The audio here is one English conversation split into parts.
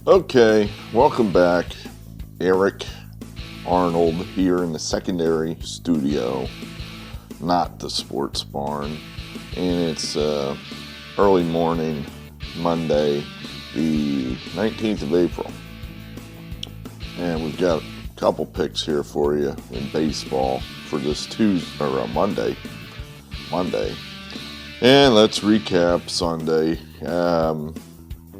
Okay, welcome back. Eric Arnold here in the secondary studio, not the sports barn. And it's early morning, Monday, the 19th of April. And we've got a couple picks here for you in baseball for this Tuesday or Monday. And let's recap Sunday.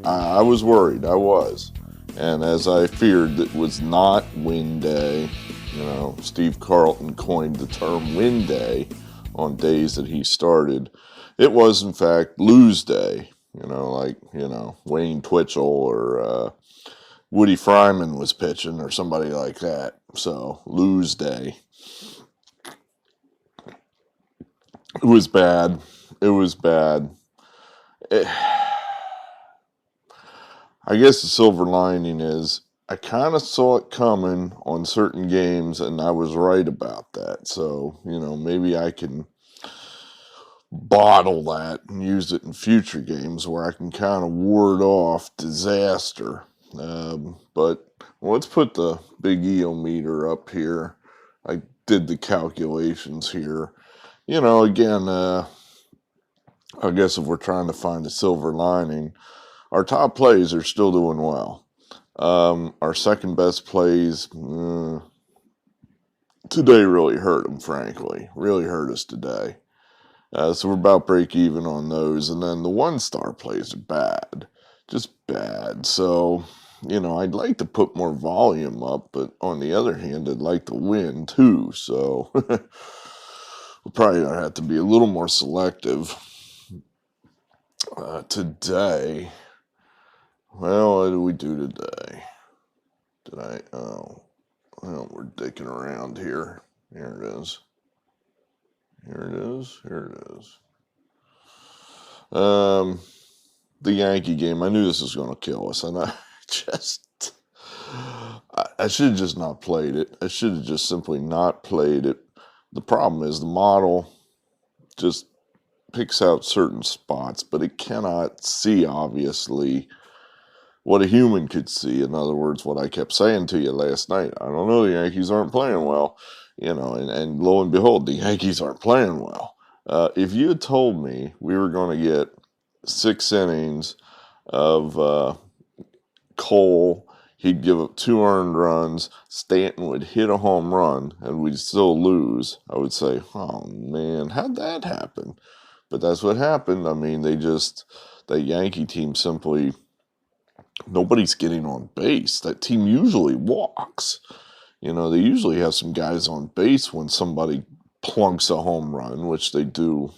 I was worried. I was. And as I feared, it was not win day. Steve Carlton coined the term win day on days that he started. It was, in fact, lose day. Wayne Twitchell or Woody Fryman was pitching or somebody like that. So, lose day. It was bad. I guess the silver lining is I kind of saw it coming on certain games, and I was right about that. So, maybe I can bottle that and use it in future games where I can kind of ward off disaster. But let's put the big EO meter up here. I did the calculations here. Again, I guess if we're trying to find a silver lining, our top plays are still doing well. Our second best plays today really hurt them, frankly. Really hurt us today. So we're about break even on those. And then the one-star plays are bad. Just bad. So, I'd like to put more volume up, but on the other hand, I'd like to win too. So we'll probably have to be a little more selective today. Well, what did we do today? Well, we're dicking around here. Here it is. The Yankee game, I knew this was going to kill us, and I should have just not played it. I should have just simply not played it. The problem is the model just picks out certain spots, but it cannot see, obviously, what a human could see. In other words, what I kept saying to you last night. I don't know, the Yankees aren't playing well. And lo and behold, the Yankees aren't playing well. If you had told me we were going to get 6 innings of Cole, he'd give up 2 earned runs, Stanton would hit a home run, and we'd still lose, I would say, oh man, how'd that happen? But that's what happened. I mean, that Yankee team simply, nobody's getting on base. That team usually walks. They usually have some guys on base when somebody plunks a home run, which they do,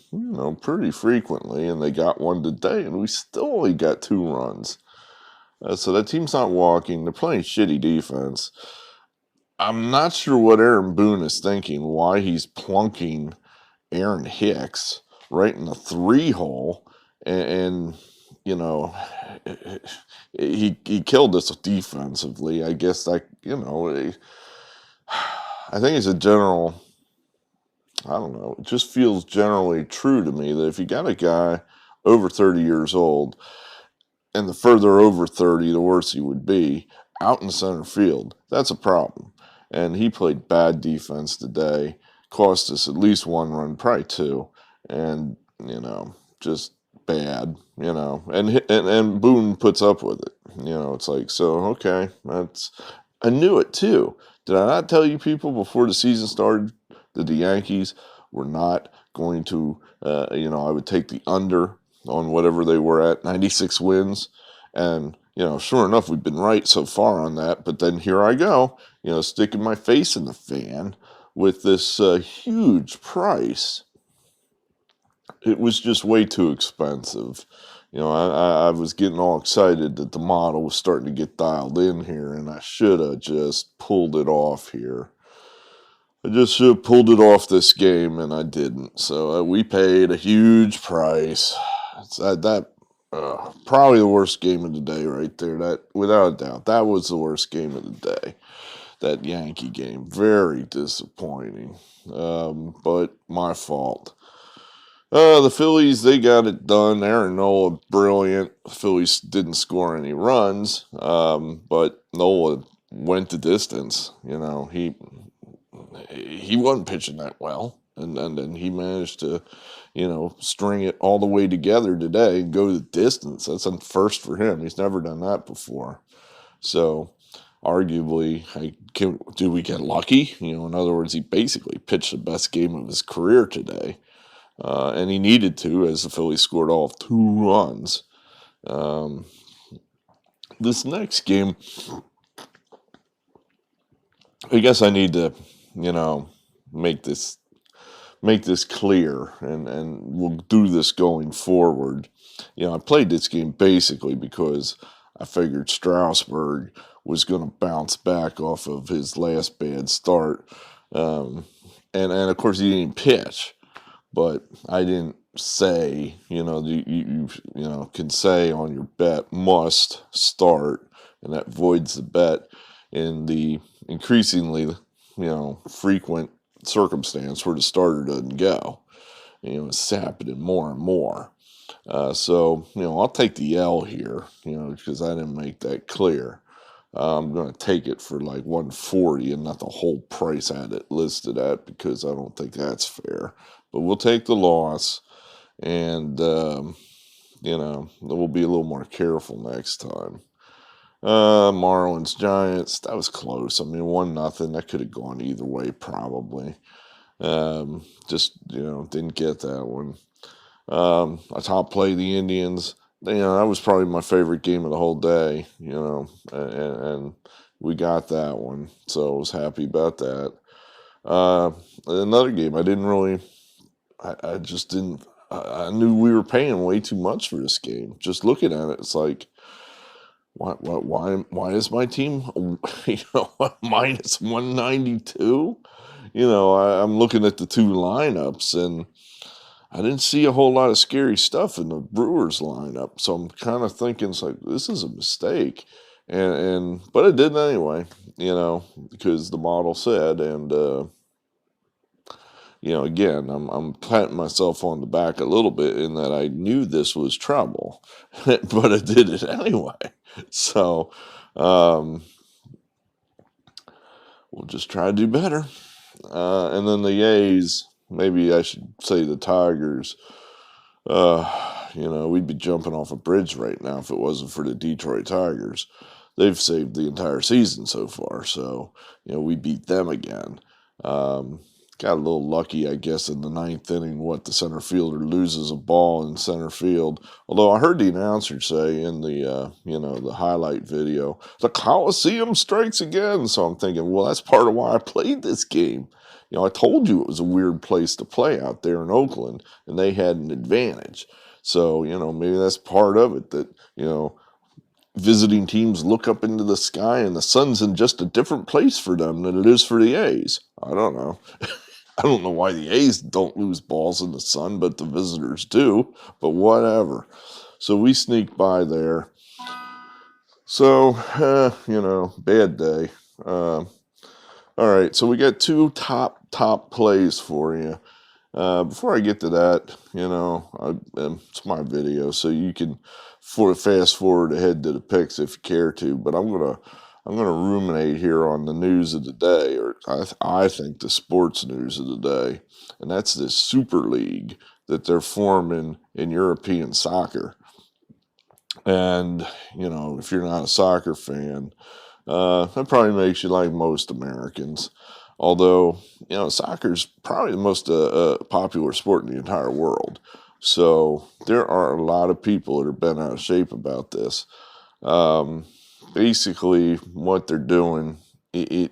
pretty frequently. And they got one today, and we still only got 2 runs. So that team's not walking. They're playing shitty defense. I'm not sure what Aaron Boone is thinking, why he's plunking Aaron Hicks right in the 3-hole. And he killed us defensively. I guess I think it's a general, I don't know, it just feels generally true to me that if you got a guy over 30 years old, and the further over 30, the worse he would be, out in center field, that's a problem. And he played bad defense today, cost us at least 1 run, probably 2, and, just bad, and Boone puts up with it. It's like, so, okay, I knew it too. Did I not tell you people before the season started that the Yankees were not going to, I would take the under on whatever they were at, 96 wins. And, sure enough, we've been right so far on that. But then here I go, sticking my face in the fan with this huge price. It was just way too expensive. I was getting all excited that the model was starting to get dialed in here, and I should have just pulled it off here. I just should have pulled it off this game, and I didn't. So we paid a huge price. It's probably the worst game of the day right there. That, without a doubt, that was the worst game of the day. That Yankee game, very disappointing. But my fault. The Phillies, they got it done. Aaron Nola, brilliant. The Phillies didn't score any runs, but Nola went the distance. He wasn't pitching that well, and then he managed to, string it all the way together today and go the distance. That's a first for him. He's never done that before. So, arguably, do we get lucky? In other words, he basically pitched the best game of his career today. And he needed to, as the Phillies scored all of 2 runs. Um, this next game, I guess I need to, you know, make this clear, and we'll do this going forward. I played this game basically because I figured Strasburg was going to bounce back off of his last bad start, and of course he didn't pitch. But I didn't say, you can say on your bet must start, and that voids the bet in the increasingly, frequent circumstance where the starter doesn't go. It's happening more and more. So, I'll take the L here, because I didn't make that clear. I'm going to take it for like 140 and not the whole price I had it listed at, because I don't think that's fair. But we'll take the loss, and, we'll be a little more careful next time. Marlins, Giants, that was close. I mean, 1-0. That could have gone either way, probably. Didn't get that one. I top play the Indians. That was probably my favorite game of the whole day, and we got that one. So I was happy about that. Another game, I just didn't, I knew we were paying way too much for this game. Just looking at it, it's like, why is my team, minus 192? I'm looking at the two lineups, and I didn't see a whole lot of scary stuff in the Brewers lineup. So I'm kind of thinking, it's like, this is a mistake. But it did anyway, because the model said, and, again, I'm patting myself on the back a little bit in that I knew this was trouble, but I did it anyway. So, we'll just try to do better. And then the A's, maybe I should say the Tigers, we'd be jumping off a bridge right now if it wasn't for the Detroit Tigers. They've saved the entire season so far, so, we beat them again. Got a little lucky, I guess, in the 9th inning. The center fielder loses a ball in center field. Although I heard the announcer say in the, the highlight video, the Coliseum strikes again. So I'm thinking, well, that's part of why I played this game. I told you it was a weird place to play out there in Oakland, and they had an advantage. So, maybe that's part of it, that, visiting teams look up into the sky and the sun's in just a different place for them than it is for the A's. I don't know. I don't know why the A's don't lose balls in the sun, but the visitors do. But whatever. So we sneak by there. So, bad day. All right, so we got two top plays for you. Before I get to that, it's my video, so you can fast forward ahead to the picks if you care to. But I'm gonna ruminate here on the news of the day, or I think the sports news of the day, and that's this Super League that they're forming in European soccer. And if you're not a soccer fan, that probably makes you like most Americans. Although, soccer is probably the most popular sport in the entire world. So there are a lot of people that are bent out of shape about this. Basically, what they're doing, the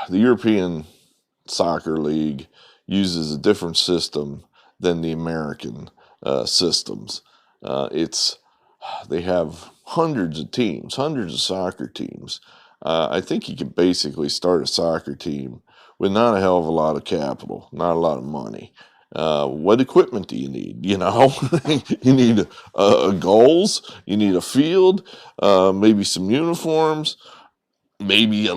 European Soccer League uses a different system than the American systems. They have hundreds of teams, hundreds of soccer teams. I think you can basically start a soccer team with not a hell of a lot of capital, not a lot of money. What equipment do you need? You need goals, you need a field, maybe some uniforms, maybe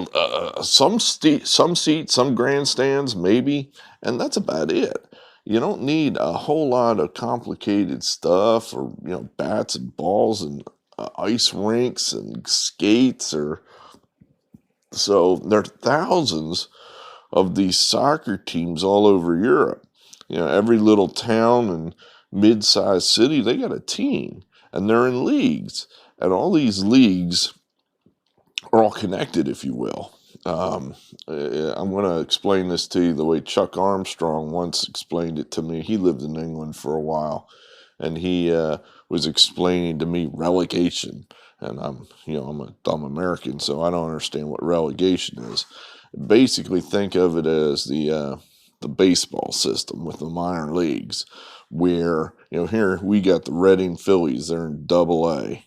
some seats, some grandstands, maybe, and that's about it. You don't need a whole lot of complicated stuff, or bats and balls and ice rinks and skates. Or so there are thousands of these soccer teams all over Europe. Every little town and mid-sized city, they got a team, and they're in leagues. And all these leagues are all connected, if you will. Um, I'm going to explain this to you the way Chuck Armstrong once explained it to me. He lived in England for a while, and he was explaining to me relegation. And I'm a dumb American, so I don't understand what relegation is. Basically, think of it as the baseball system with the minor leagues, where here we got the Reading Phillies. They're in Double A.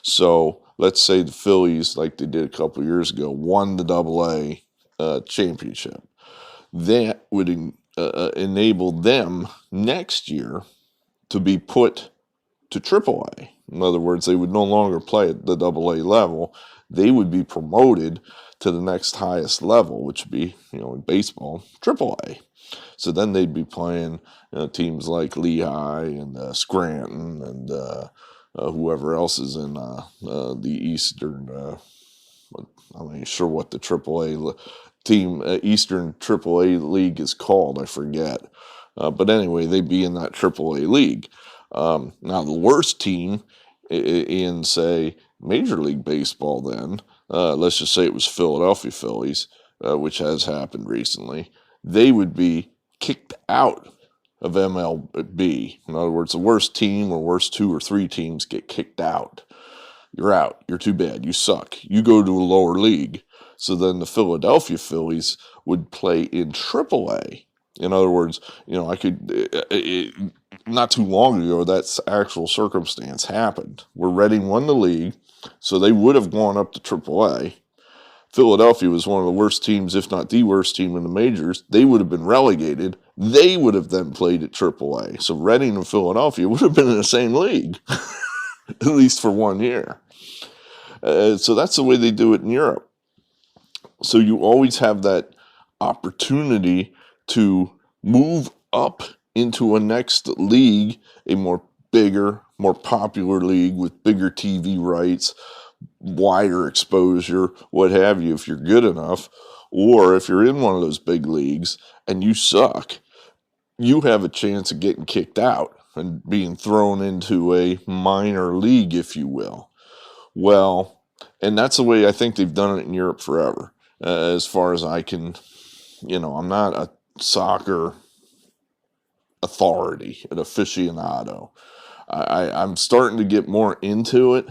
So let's say the Phillies, like they did a couple years ago, won the Double A championship. That would enable them next year to be put to Triple A. In other words, they would no longer play at the Double A level. They would be promoted to the next highest level, which would be, in baseball, Triple A. So then they'd be playing teams like Lehigh and Scranton and whoever else is in the Eastern. I'm not sure what the AAA team, Eastern AAA league is called. I forget. But anyway, they'd be in that AAA league. Now, the worst team in, say, Major League Baseball, then, let's just say it was Philadelphia Phillies, which has happened recently, they would be kicked out of MLB. In other words, the worst team or worst 2 or 3 teams get kicked out. You're out. You're too bad. You suck. You go to a lower league. So then the Philadelphia Phillies would play in AAA. In other words, I could, not too long ago, that actual circumstance happened where Reading won the league, so they would have gone up to AAA. Philadelphia was one of the worst teams, if not the worst team in the majors. They would have been relegated. They would have then played at AAA. So Reading and Philadelphia would have been in the same league, at least for 1 year. So that's the way they do it in Europe. So you always have that opportunity to move up into a next league, a more bigger, more popular league with bigger TV rights, wider exposure, what have you, if you're good enough. Or if you're in one of those big leagues and you suck, you have a chance of getting kicked out and being thrown into a minor league, if you will. Well, and that's the way I think they've done it in Europe forever. As far as I can, I'm not a soccer authority, an aficionado. I'm starting to get more into it.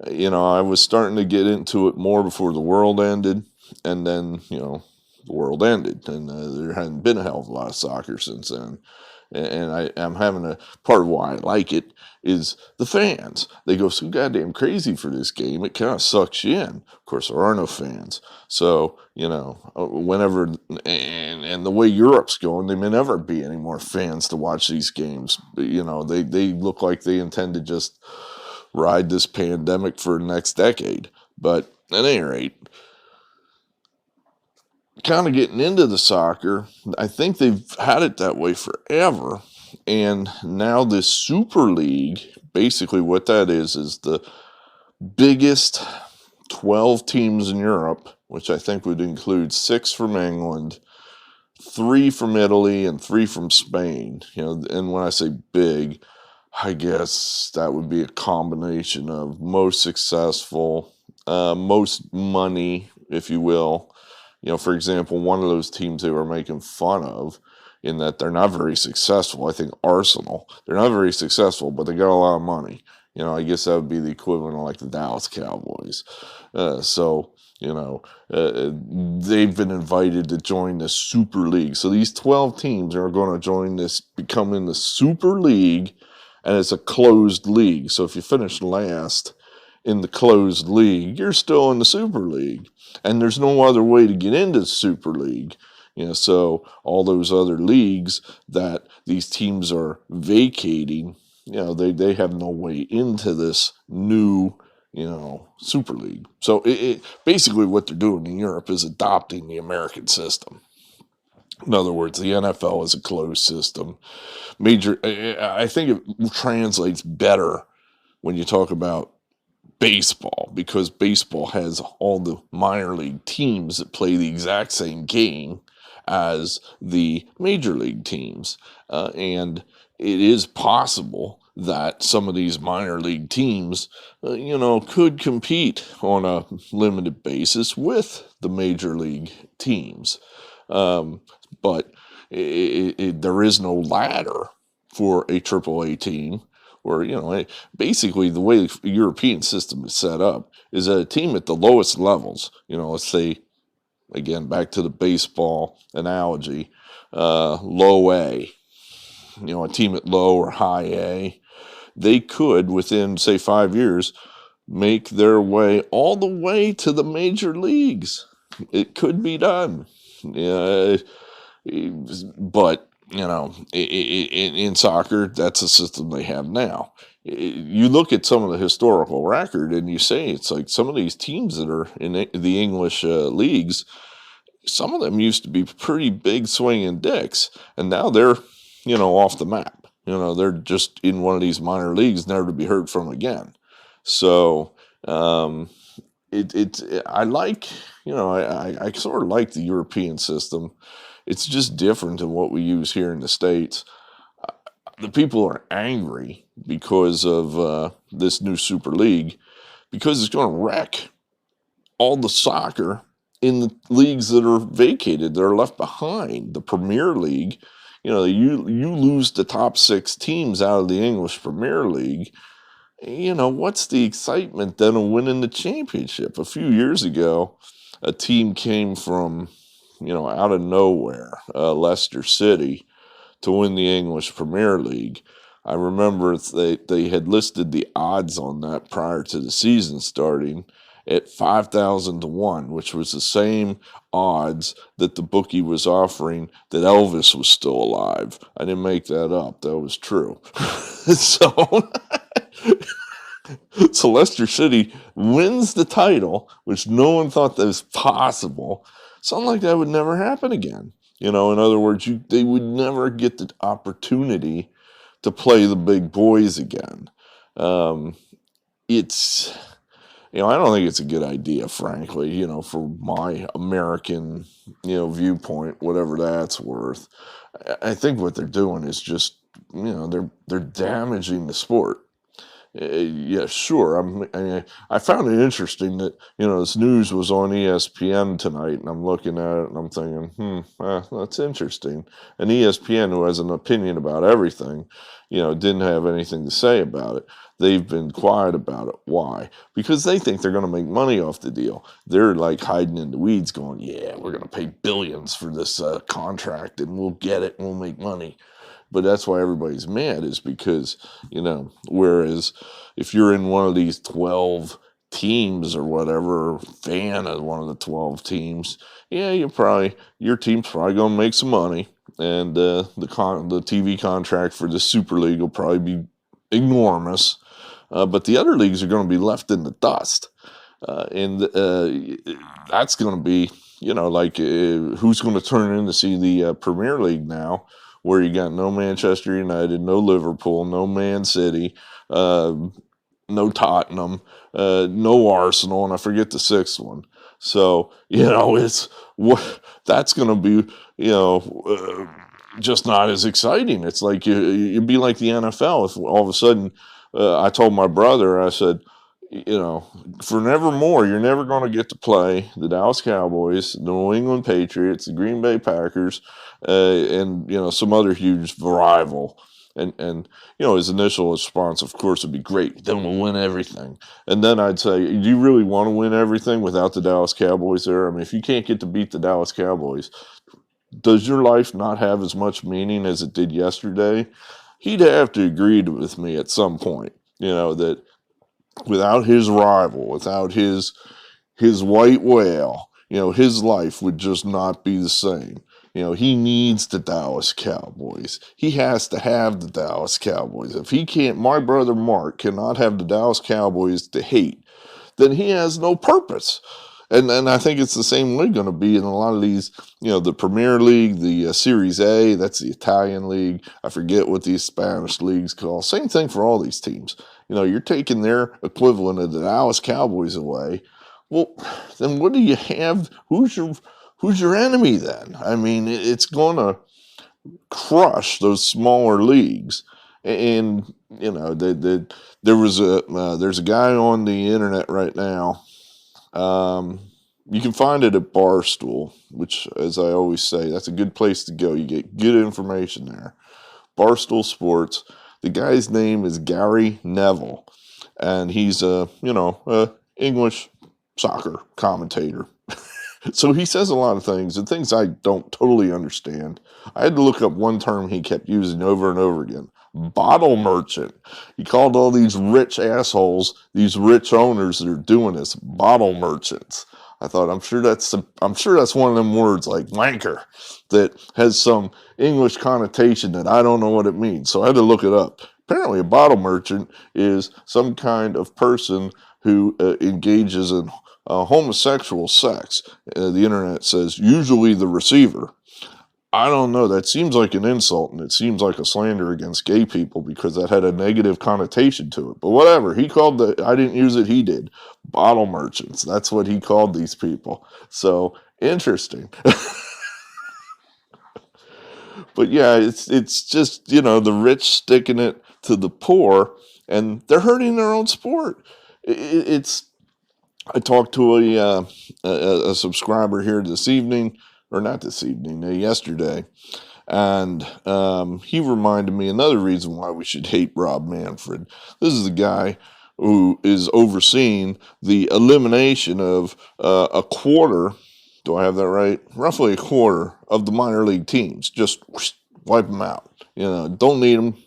I was starting to get into it more before the world ended, and then, the world ended, and there hadn't been a hell of a lot of soccer since then. And I'm having part of why I like it is the fans. They go so goddamn crazy for this game, it kind of sucks you in. Of course, there are no fans. So, whenever, and the way Europe's going, there may never be any more fans to watch these games. They look like they intend to just ride this pandemic for the next decade. But at any rate, kind of getting into the soccer, I think they've had it that way forever. And now this Super League, basically what that is the biggest 12 teams in Europe, which I think would include 6 from England, 3 from Italy, and 3 from Spain. And when I say big, I guess that would be a combination of most successful, most money, if you will. For example, one of those teams they were making fun of in that they're not very successful. I think Arsenal, they're not very successful, but they got a lot of money. I guess that would be the equivalent of like the Dallas Cowboys. They've been invited to join the Super League. So these 12 teams are going to become in the Super League, and it's a closed league. So if you finish last in the closed league, you're still in the Super League. And there's no other way to get into the Super League. So all those other leagues that these teams are vacating, they have no way into this new, Super League. So basically what they're doing in Europe is adopting the American system. In other words, the NFL is a closed system. I think it translates better when you talk about baseball, because baseball has all the minor league teams that play the exact same game as the major league teams. And it is possible that some of these minor league teams, could compete on a limited basis with the major league teams. Um, but there is no ladder for a AAA team, or basically the way the European system is set up is that a team at the lowest levels, let's say, again, back to the baseball analogy, low A, a team at low or high A, they could, within, say, 5 years, make their way all the way to the major leagues. It could be done. Yeah, but in soccer, that's the system they have now. You look at some of the historical record, and you say it's like some of these teams that are in the English leagues. Some of them used to be pretty big swinging dicks, and now they're off the map. They're just in one of these minor leagues, never to be heard from again. So um, I like, I sort of like the European system. It's just different than what we use here in the States. The people are angry because of this new Super League, because it's going to wreck all the soccer in the leagues that are vacated, that are left behind. The Premier League, you lose the top 6 teams out of the English Premier League. What's the excitement then of winning the championship? A few years ago, a team came from, out of nowhere, Leicester City, to win the English Premier League. I remember they had listed the odds on that prior to the season starting at 5,000 to 1, which was the same odds that the bookie was offering that Elvis was still alive. I didn't make that up. That was true. So So Leicester City wins the title, which no one thought that was possible. Something like that would never happen again. In other words, they would never get the opportunity to play the big boys again. Um, it's, I don't think it's a good idea, frankly, for my American, viewpoint, whatever that's worth. I think what they're doing is just, they're damaging the sport. Yeah, sure. I found it interesting that this news was on ESPN tonight, and I'm looking at it and I'm thinking, that's interesting. And ESPN, who has an opinion about everything, didn't have anything to say about it. They've been quiet about it. Why? Because they think they're going to make money off the deal. They're like hiding in the weeds, going, "Yeah, we're going to pay billions for this contract, and we'll get it, and we'll make money." But that's why everybody's mad, is because, whereas if you're in one of these 12 teams or whatever, fan of one of the 12 teams, yeah, your team's probably going to make some money. And the TV contract for the Super League will probably be enormous. But the other leagues are going to be left in the dust. And that's going to be, who's going to turn in to see the Premier League now, where you got no Manchester United, no Liverpool, no Man City, no Tottenham, no Arsenal, and I forget the 6th one. So, it's that's going to be, just not as exciting. It's like it'd be like the NFL if all of a sudden I told my brother, I said, for nevermore, you're never going to get to play the Dallas Cowboys, the New England Patriots, the Green Bay Packers, and some other huge rival. And his initial response, of course, would be, "Great, then we'll win everything." And then I'd say, "Do you really want to win everything without the Dallas Cowboys there? I mean, if you can't get to beat the Dallas Cowboys, does your life not have as much meaning as it did yesterday?" He'd have to agree with me at some point, that without his rival, without his white whale, his life would just not be the same. He needs the Dallas Cowboys. He has to have the Dallas Cowboys. If he can't, my brother Mark cannot have the Dallas Cowboys to hate, then he has no purpose. And I think it's the same way going to be in a lot of these, the Premier League, the Series A, that's the Italian league. I forget what these Spanish leagues call. Same thing for all these teams. You're taking their equivalent of the Dallas Cowboys away. Well, then what do you have? Who's your enemy then? I mean, it's going to crush those smaller leagues. And there's a guy on the internet right now. You can find it at Barstool, which, as I always say, that's a good place to go. You get good information there. Barstool Sports. The guy's name is Gary Neville, and he's a English soccer commentator. So he says a lot of things, and things I don't totally understand. I had to look up one term he kept using over and over again. Bottle merchant. He called all these rich assholes, these rich owners that are doing this, bottle merchants. I thought, I'm sure that's one of them words like wanker that has some English connotation that I don't know what it means. So I had to look it up. Apparently, a bottle merchant is some kind of person who engages in homosexual sex. The internet says usually the receiver. I don't know. That seems like an insult, and it seems like a slander against gay people because that had a negative connotation to it. But whatever. I didn't use it, he did. Bottle merchants. That's what he called these people. So, interesting. But yeah, it's just, the rich sticking it to the poor, and they're hurting their own sport. I talked to a subscriber here this evening, or not this evening, yesterday, and he reminded me another reason why we should hate Rob Manfred. This is the guy who is overseeing the elimination of a quarter. Do I have that right? Roughly a quarter of the minor league teams. Just wipe them out. Don't need them.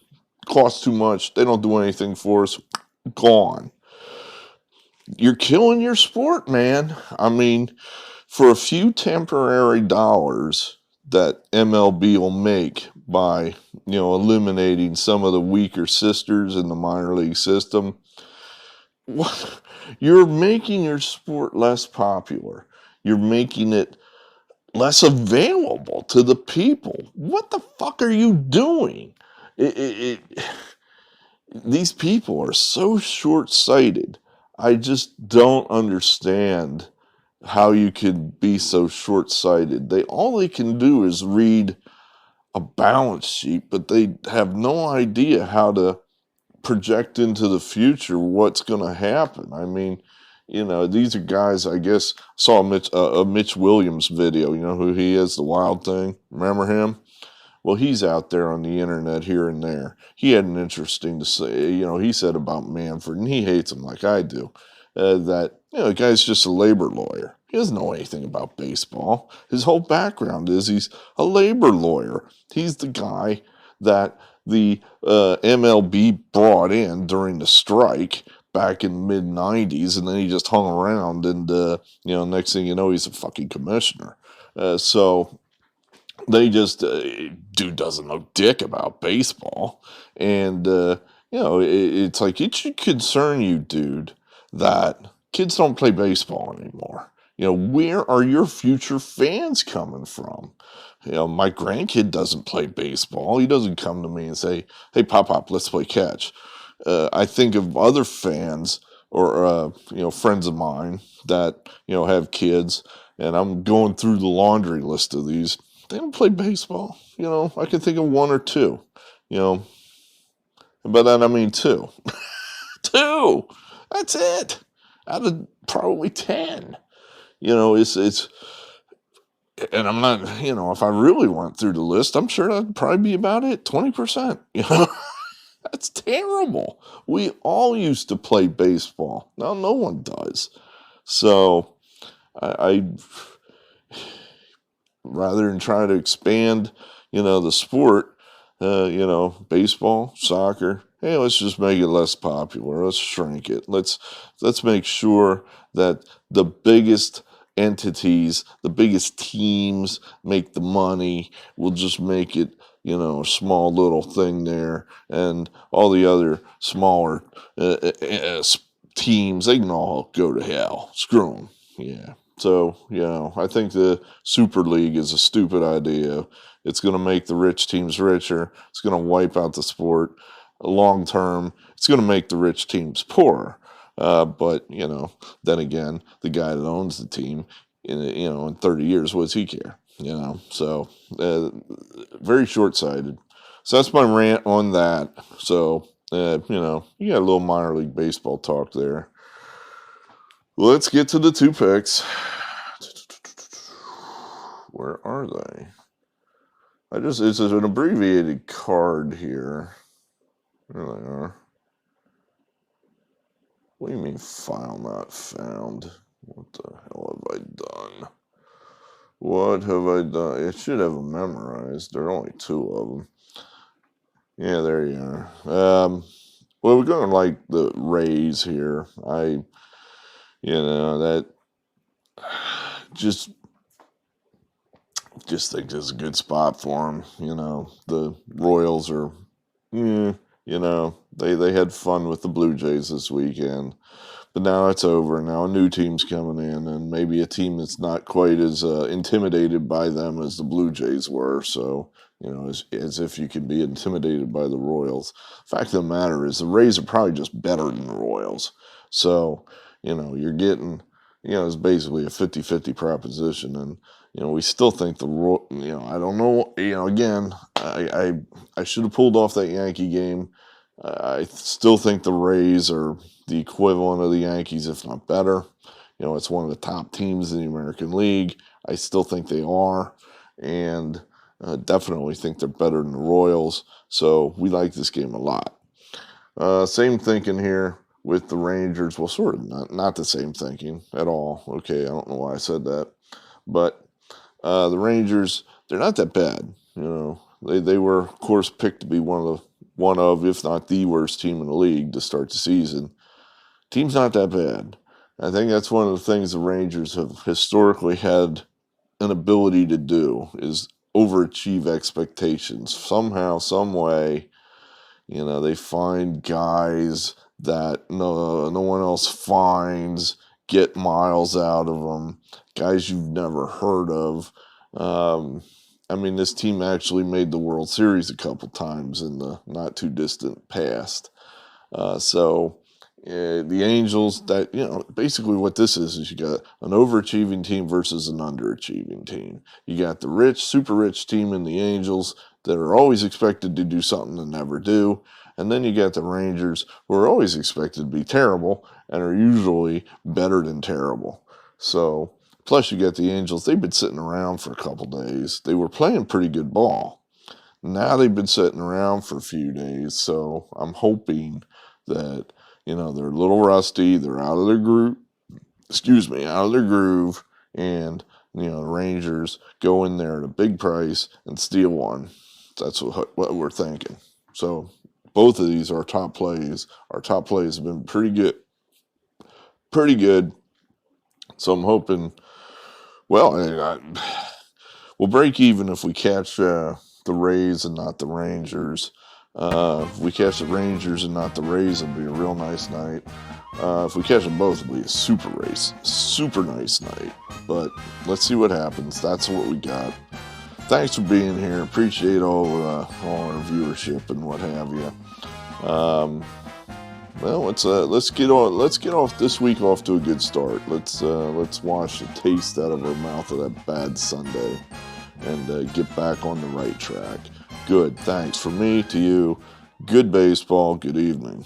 Cost too much. They don't do anything for us. Gone. You're killing your sport, man. I mean, for a few temporary dollars that MLB will make by, eliminating some of the weaker sisters in the minor league system, you're making your sport less popular. You're making it less available to the people. What the fuck are you doing? These people are so short-sighted. I just don't understand how you could be so short-sighted. All they can do is read a balance sheet, but they have no idea how to project into the future what's going to happen. I mean, these are guys, I guess, saw a Mitch Williams video, who he is, the Wild Thing. Remember him? Well, he's out there on the internet here and there. He had an interesting to say, he said about Manfred, and he hates him like I do, that, the guy's just a labor lawyer. He doesn't know anything about baseball. His whole background is he's a labor lawyer. He's the guy that the MLB brought in during the strike back in the mid-90s, and then he just hung around, and, next thing you know, he's a fucking commissioner. So they just, dude doesn't know dick about baseball. And, it's like, it should concern you, dude, that kids don't play baseball anymore. Where are your future fans coming from? My grandkid doesn't play baseball. He doesn't come to me and say, hey, Pop, let's play catch. I think of other fans or, friends of mine that, have kids, and I'm going through the laundry list of these. They don't play baseball. I can think of one or two, By that I mean two. Two! That's it! Out of probably 10. It's, and I'm not, if I really went through the list, I'm sure that'd probably be about it, 20%. That's terrible. We all used to play baseball. Now no one does. So, I rather than try to expand, the sport, baseball, soccer, hey, let's just make it less popular. Let's shrink it. Let's make sure that the biggest entities, the biggest teams make the money. We'll just make it, a small little thing there, and all the other smaller teams, they can all go to hell. Screw them. Yeah. So, I think the Super League is a stupid idea. It's going to make the rich teams richer. It's going to wipe out the sport. Long term, it's going to make the rich teams poorer. But, then again, the guy that owns the team, in 30 years, what does he care? So very short-sighted. So that's my rant on that. So, you got a little minor league baseball talk there. Let's get to the two picks. Where are they? It's an abbreviated card here. There they are. What do you mean file not found? What the hell have I done? What have I done? It should have them memorized. There are only two of them. Yeah, there you are. Well, we're going to like the Rays here. That just think this is a good spot for them. The Royals are, they had fun with the Blue Jays this weekend. But now it's over. Now a new team's coming in, and maybe a team that's not quite as intimidated by them as the Blue Jays were. So, as if you can be intimidated by the Royals. Fact of the matter is the Rays are probably just better than the Royals. So, you're getting, it's basically a 50-50 proposition. And, we still think I don't know, again, I should have pulled off that Yankee game. I still think the Rays are the equivalent of the Yankees, if not better. It's one of the top teams in the American League. I still think they are, and definitely think they're better than the Royals. So we like this game a lot. Same thinking here with the Rangers. Well, sort of not the same thinking at all. Okay, I don't know why I said that. But the Rangers, they're not that bad. They were, of course, picked to be one of, if not the worst team in the league to start the season. Team's not that bad. I think that's one of the things the Rangers have historically had an ability to do is overachieve expectations. Somehow, some way, they find guys that no one else finds, get miles out of them, guys you've never heard of. This team actually made the World Series a couple times in the not too distant past. The Angels, basically what this is you got an overachieving team versus an underachieving team. You got the super rich team in the Angels that are always expected to do something and never do. And then you got the Rangers who are always expected to be terrible and are usually better than terrible. So, plus you got the Angels, they've been sitting around for a couple days. They were playing pretty good ball. Now they've been sitting around for a few days, so I'm hoping that, they're a little rusty, they're out of their groove, and, the Rangers go in there at a big price and steal one. That's what we're thinking. So both of these are top plays. Our top plays have been pretty good. So I'm hoping, well, we'll break even if we catch the Rays and not the Rangers. If we catch the Rangers and not the Rays, it'll be a real nice night. If we catch them both, it'll be a super nice night. But let's see what happens. That's what we got. Thanks for being here. Appreciate all our viewership and what have you. Let's get off this week off to a good start. Let's wash the taste out of our mouth of that bad Sunday and get back on the right track. Good. Thanks. From me to you, good baseball. Good evening.